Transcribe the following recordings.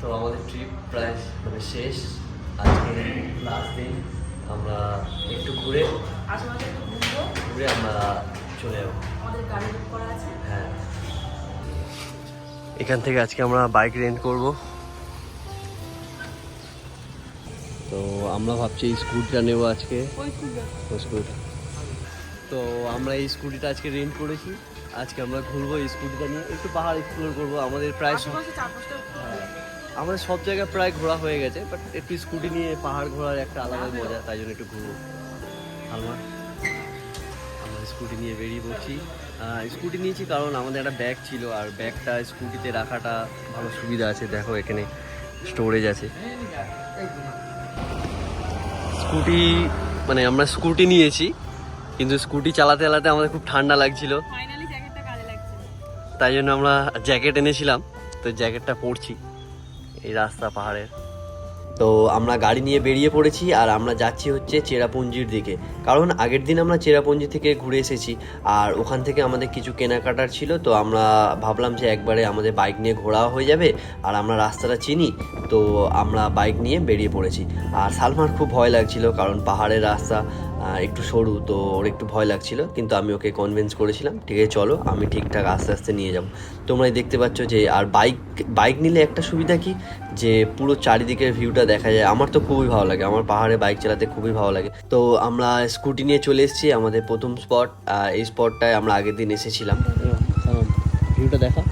তো আমাদের ট্রিপ প্রায় মানে শেষ, আজকে লাস্ট দিন। আমরা একটু ঘুরে আমরা চলে যাবো। হ্যাঁ, এখান থেকে আজকে আমরা বাইক রেন্ট করব। তো আমরা ভাবছি এই স্কুটিটা নেবো আজকে। স্কুটি, তো আমরা এই স্কুটিটা আজকে রেন্ট করেছি। আজকে আমরা ঘুরবো এই স্কুটিটা নিয়ে, একটু পাহাড় এক্সপ্লোর করবো। আমাদের প্রায় আমাদের সব জায়গায় প্রায় ঘোরা হয়ে গেছে, বাট একটু স্কুটি নিয়ে পাহাড় ঘোরার একটা আলাদা মজা, তাই জন্য একটু ঘুরবো। আমরা স্কুটি নিয়ে বেরিয়ে পড়ছি। স্কুটি নিয়েছি কারণ আমাদের একটা ব্যাগ ছিল, আর ব্যাগটা স্কুটিতে রাখাটা ভালো সুবিধা আছে। দেখো এখানে স্টোরেজ আছে। স্কুটি মানে আমরা স্কুটি নিয়েছি, কিন্তু স্কুটি চালাতে চালাতে আমাদের খুব ঠান্ডা লাগছিল, তাই জন্য আমরা জ্যাকেট এনেছিলাম। তো জ্যাকেটটা পরছি এই রাস্তা পাহাড়ের। তো আমরা গাড়ি নিয়ে বেরিয়ে পড়েছি, আর আমরা যাচ্ছি হচ্ছে চেরাপুঞ্জির দিকে। কারণ আগের দিন আমরা চেরাপুঞ্জি থেকে ঘুরে এসেছি, আর ওখান থেকে আমাদের কিছু কেনাকাটার ছিল। তো আমরা ভাবলাম যে একবারে আমাদের বাইক নিয়ে ঘোরাও হয়ে যাবে, আর আমরা রাস্তাটা চিনি। তো আমরা বাইক নিয়ে বেরিয়ে পড়েছি। আর সালমার খুব ভয় লাগছিল, কারণ পাহাড়ের রাস্তা একটু সরু, তো ওর একটু ভয় লাগছিল। কিন্তু আমি ওকে কনভিন্স করেছিলাম, ঠিক আছে চলো, আমি ঠিকঠাক আস্তে আস্তে নিয়ে যাব। তোমরাই দেখতে পাচ্ছ যে, আর বাইক নিলে একটা সুবিধা কি, যে পুরো চারিদিকের ভিউটা দেখা যায়। আমার তো খুবই ভালো লাগে, আমার পাহাড়ে বাইক চালাতে খুবই ভালো লাগে। তো আমরা স্কুটি নিয়ে চলে এসেছি আমাদের প্রথম স্পট। এই স্পটটায় আমরা আগের দিন এসেছিলাম। ভিউটা দেখা,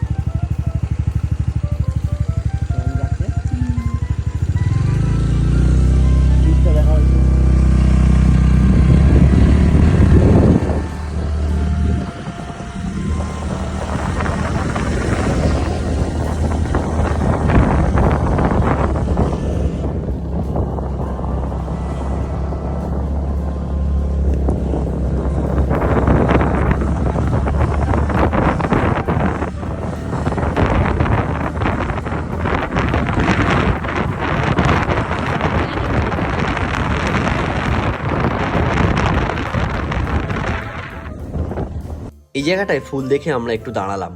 এই জায়গাটায় ফুল দেখে আমরা একটু দাঁড়ালাম।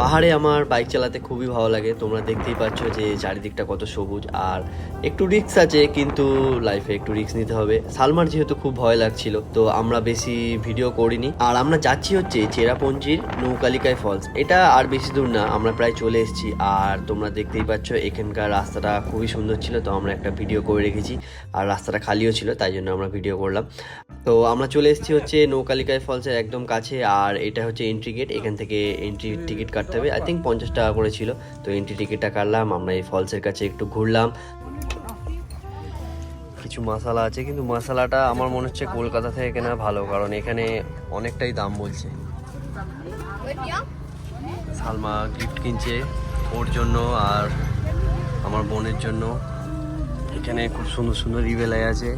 পাহাড়ে আমার বাইক চালাতে খুবই ভালো লাগে। তোমরা দেখতেই পাচ্ছ যে চারিদিকটা কত সবুজ, আর একটু রিস্ক আছে, কিন্তু লাইফে একটু রিস্ক নিতে হবে। সালমার যেহেতু খুব ভয় লাগছিল, তো আমরা বেশি ভিডিও করিনি। আর আমরা যাচ্ছি হচ্ছে চেরাপুঞ্জির নৌকালিকায় ফলস। এটা আর বেশি দূর না, আমরা প্রায় চলে এসেছি। আর তোমরা দেখতেই পাচ্ছ এখানকার রাস্তাটা খুবই সুন্দর ছিল, তো আমরা একটা ভিডিও করে রেখেছি। আর রাস্তাটা খালিও ছিল, তাই জন্য আমরা ভিডিও করলাম। তো আমরা চলে এসেছি হচ্ছে নৌকালিকায় ফলসের একদম কাছে। আর এটা হচ্ছে এন্ট্রি গেট, এখান থেকে এন্ট্রি টিকিট কাটতে হবে। আই থিঙ্ক 50 টাকা করে ছিল। তো এন্ট্রি টিকিটটা কাটলাম, আমরা এই ফলসের কাছে একটু ঘুরলাম। কিছু মশলা আছে, কিন্তু মশলাটা আমার মনে হচ্ছে কলকাতা থেকে কেনা ভালো, কারণ এখানে অনেকটাই দাম বলছে। সালমা গিফট কিনছে ওর জন্য আর আমার বোনের জন্য। এখানে খুব সুন্দর সুন্দর ইবেলাই আছে।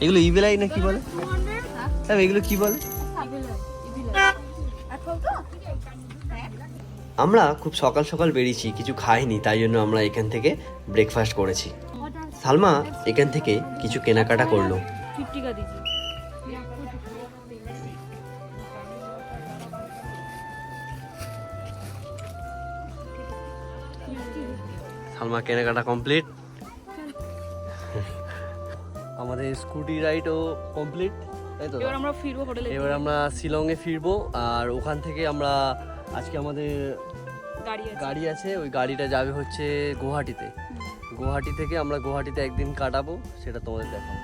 এগুলো ইবেলাই না কি বলে? হ্যাঁ, এগুলো কি বলে? আমরা খুব সকাল সকাল বেরিয়েছি, কিছু খাইনি, তাই জন্য আমরা এখান থেকে ব্রেকফাস্ট করেছি। সালমা এখান থেকে কিছু কেনাকাটা করলো। সালমা কেনাকাটা কমপ্লিট। আমাদের স্কুটি রাইডও কমপ্লিট, তাই তো? এবার আমরা ফিরবো হোটেলে। এবার আমরা শিলংয়ে ফিরবো, আর ওখান থেকে আমরা আজকে আমাদের গাড়ি আছে, ওই গাড়িটা যাবে হচ্ছে গুয়াহাটিতে। গুয়াহাটি থেকে আমরা গুয়াহাটিতে একদিন কাটাবো, সেটা তোমাদের দেখাবো।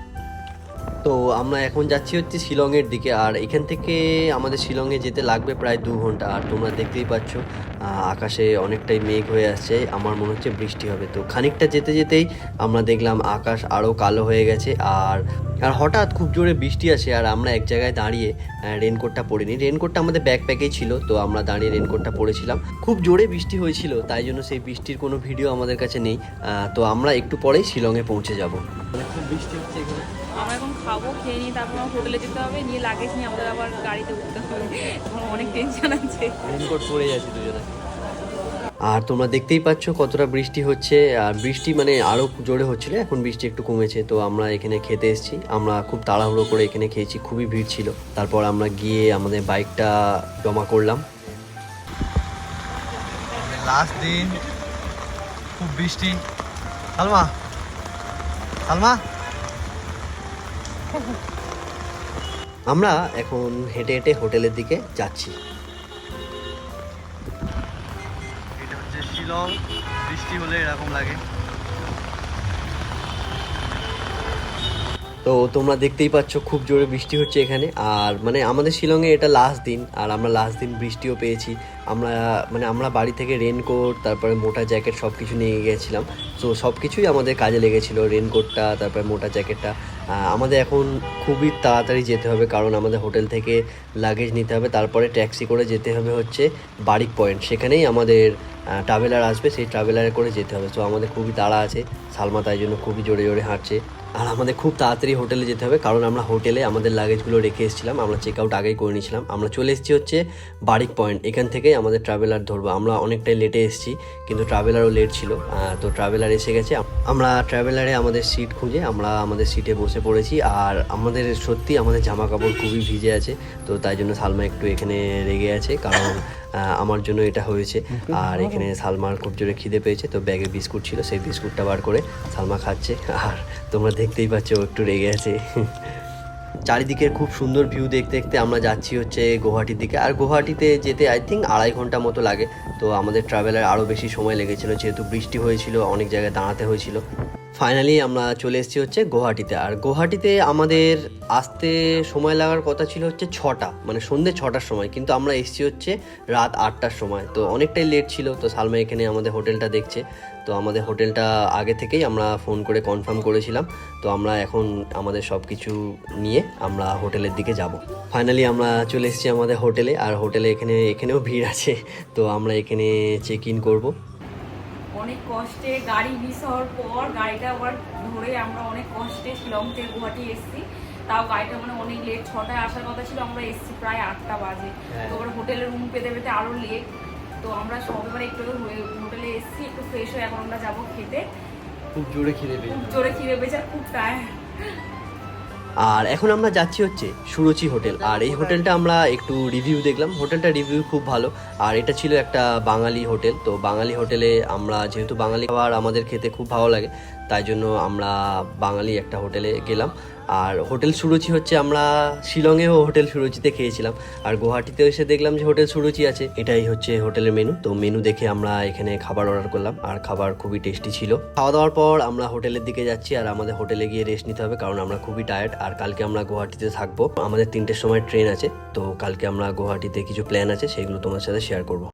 তো আমরা এখন যাচ্ছি হচ্ছে শিলংয়ের দিকে, আর এখান থেকে আমাদের শিলংয়ে যেতে লাগবে প্রায় 2 ঘন্টা। আর তোমরা দেখতেই পাচ্ছ আকাশে অনেকটাই মেঘ হয়ে আসছে, আমার মনে হচ্ছে বৃষ্টি হবে। তো খানিকটা যেতে যেতেই আমরা দেখলাম আকাশ আরও কালো হয়ে গেছে, আর হঠাৎ খুব জোরে বৃষ্টি আসে। আর আমরা এক জায়গায় দাঁড়িয়ে রেনকোটটা পরিনি, রেনকোটটা আমাদের ব্যাকপ্যাকেই ছিল, তো আমরা দাঁড়িয়ে রেনকোটটা পরেছিলাম। খুব জোরে বৃষ্টি হয়েছিল, তাই জন্য সেই বৃষ্টির কোনো ভিডিও আমাদের কাছে নেই। তো আমরা একটু পরেই শিলংয়ে পৌঁছে যাব। খুব বৃষ্টি হচ্ছে এখানে। আমরা এখন খাবো, খেয়ে নিয়ে তারপর হোটেলে যেতে হবে, নিয়ে লাগেজ নিয়ে আমাদের আবার গাড়িতে উঠতে হবে। অনেক টেনশন আছে, রেনকোট পরে যাচ্ছি দুজনে। আর তোমরা দেখতেই পাচ্ছ কতটা বৃষ্টি হচ্ছে, আর বৃষ্টি মানে আরও জোরে হচ্ছিল, এখন বৃষ্টি একটু কমেছে। তো আমরা এখানে খেতে এসেছি, আমরা খুব তাড়াহুড়ো করে এখানে খেয়েছি, খুবই ভিড় ছিল। তারপর আমরা গিয়ে আমাদের বাইকটা জমা করলাম। লাস্ট দিন খুব বৃষ্টি। সালমা, সালমা, আমরা এখন হেঁটে হেঁটে হোটেলের দিকে যাচ্ছি। এটা হচ্ছে শিলং, বৃষ্টি হলে এরকম লাগে। তো তোমরা দেখতেই পাচ্ছ খুব জোরে বৃষ্টি হচ্ছে এখানে। আর মানে আমাদের শিলংয়ে এটা লাস্ট দিন, আর আমরা লাস্ট দিন বৃষ্টিও পেয়েছি। আমরা বাড়ি থেকে রেনকোট, তারপরে মোটা জ্যাকেট সব কিছু নিয়ে গিয়েছিলাম। তো সব কিছুই আমাদের কাজে লেগেছিলো, রেনকোটটা, তারপরে মোটা জ্যাকেটটা। আমাদের এখন খুবই তাড়াতাড়ি যেতে হবে, কারণ আমাদের হোটেল থেকে লাগেজ নিতে হবে, তারপরে ট্যাক্সি করে যেতে হবে হচ্ছে বারিক পয়েন্ট। সেখানেই আমাদের ট্রাভেলার আসবে, সেই ট্রাভেলারে করে যেতে হবে। তো আমাদের খুবই তাড়া আছে, সালমা তাই জন্য খুবই জোরে জোরে হাঁটছে। আর আমাদের খুব তাড়াতাড়ি হোটেলে যেতে হবে, কারণ আমরা হোটেলে আমাদের লাগেজগুলো রেখে এসেছিলাম, আমরা চেক আউট আগেই করে নিয়েছিলাম। আমরা চলে এসেছি হচ্ছে বারিক পয়েন্ট, এখান থেকেই আমাদের ট্রাভেলার ধরবো। আমরা অনেকটাই লেটে এসেছি, কিন্তু ট্রাভেলারও লেট ছিল। তো ট্রাভেলার এসে গেছে, আমরা ট্রাভেলারে আমাদের সিট খুঁজে আমরা আমাদের সিটে বসে পড়েছি। আর আমাদের সত্যি আমাদের জামা কাপড় খুবই ভিজে আছে, তো তাই জন্য সালমা একটু এখানে রেগে আছে, কারণ আমার জন্য এটা হয়েছে। আর এখানে সালমার খুব জোরে খিদে পেয়েছে, তো ব্যাগে বিস্কুট ছিল, সেই বিস্কুটটা বার করে সালমা খাচ্ছে। আর তোমরা দেখতেই পাচ্ছ ও একটু রেগে আছে। চারিদিকের খুব সুন্দর ভিউ দেখতে দেখতে আমরা যাচ্ছি হচ্ছে গুয়াহাটির দিকে। আর গুয়াহাটিতে যেতে আই থিঙ্ক 2.5 ঘন্টা মতো লাগে। তো আমাদের ট্রাভেলার আরও বেশি সময় লেগেছিলো, যেহেতু বৃষ্টি হয়েছিল, অনেক জায়গায় দাঁড়াতে হয়েছিল। ফাইনালি আমরা চলে এসেছি হচ্ছে গুয়াহাটিতে। আর গুয়াহাটিতে আমাদের আসতে সময় লাগার কথা ছিল হচ্ছে 6টা, মানে সন্ধ্যে 6টার সময়, কিন্তু আমরা এসেছি হচ্ছে রাত 8টার সময়। তো অনেকটাই লেট ছিল। তো সালমা এখানে আমাদের হোটেলটা দেখছে। তো আমাদের হোটেলটা আগে থেকেই আমরা ফোন করে কনফার্ম করেছিলাম। তো আমরা এখন আমাদের সব কিছু নিয়ে আমরা হোটেলের দিকে যাব। ফাইনালি আমরা চলে এসেছি আমাদের হোটেলে। আর হোটেলে এখানেও ভিড় আছে, তো আমরা এখানে চেক ইন করবো। অনেক কষ্টে গাড়ি মিস হওয়ার পর গাড়িটা আবার ধরে আমরা অনেক কষ্টে শিলং থেকে গুয়াহাটি এসেছি। তাও গাড়িটা মানে অনেক লেট, 6টায় আসার কথা ছিল, আমরা এসেছি প্রায় 8টা বাজে। তো আবার হোটেলের রুম পেতে পেতে আরও লেট। তো আমরা সবাই একটু হোটেলে এসেছি, একটু ফ্রেশ হয়ে এখন আমরা যাবো খেতে। খুব জোরে খিদে পেয়েছে আর খুব টায়ার্ড। আর এখন আমরা যাচ্ছি হচ্ছে সুরুচি হোটেল। আর এই হোটেলটা আমরা একটু রিভিউ দেখলাম, হোটেলটা রিভিউ খুব ভালো। আর এটা ছিল একটা বাঙালি হোটেল। তো বাঙালি হোটেলে আমরা, যেহেতু বাঙালি খাবার আমাদের খেতে খুব ভালো লাগে, তাই জন্য আমরা বাঙালি একটা হোটেলে গেলাম। আর হোটেল সুরুচি হচ্ছে, আমরা শিলংয়েও হোটেল সুরুচিতে খেয়েছিলাম, আর গুয়াহাটিতেও এসে দেখলাম যে হোটেল সুরুচি আছে। এটাই হচ্ছে হোটেলের মেনু। তো মেনু দেখে আমরা এখানে খাবার অর্ডার করলাম, আর খাবার খুবই টেস্টি ছিল। খাওয়া দাওয়ার পর আমরা হোটেলের দিকে যাচ্ছি। আর আমাদের হোটেলে গিয়ে রেস্ট নিতে হবে, কারণ আমরা খুবই টায়ার্ড। আর কালকে আমরা গুয়াহাটিতে থাকবো, আমাদের 3টের সময় ট্রেন আছে। তো কালকে আমরা গুয়াহাটিতে কিছু প্ল্যান আছে, সেগুলো তোমার সাথে শেয়ার করবো।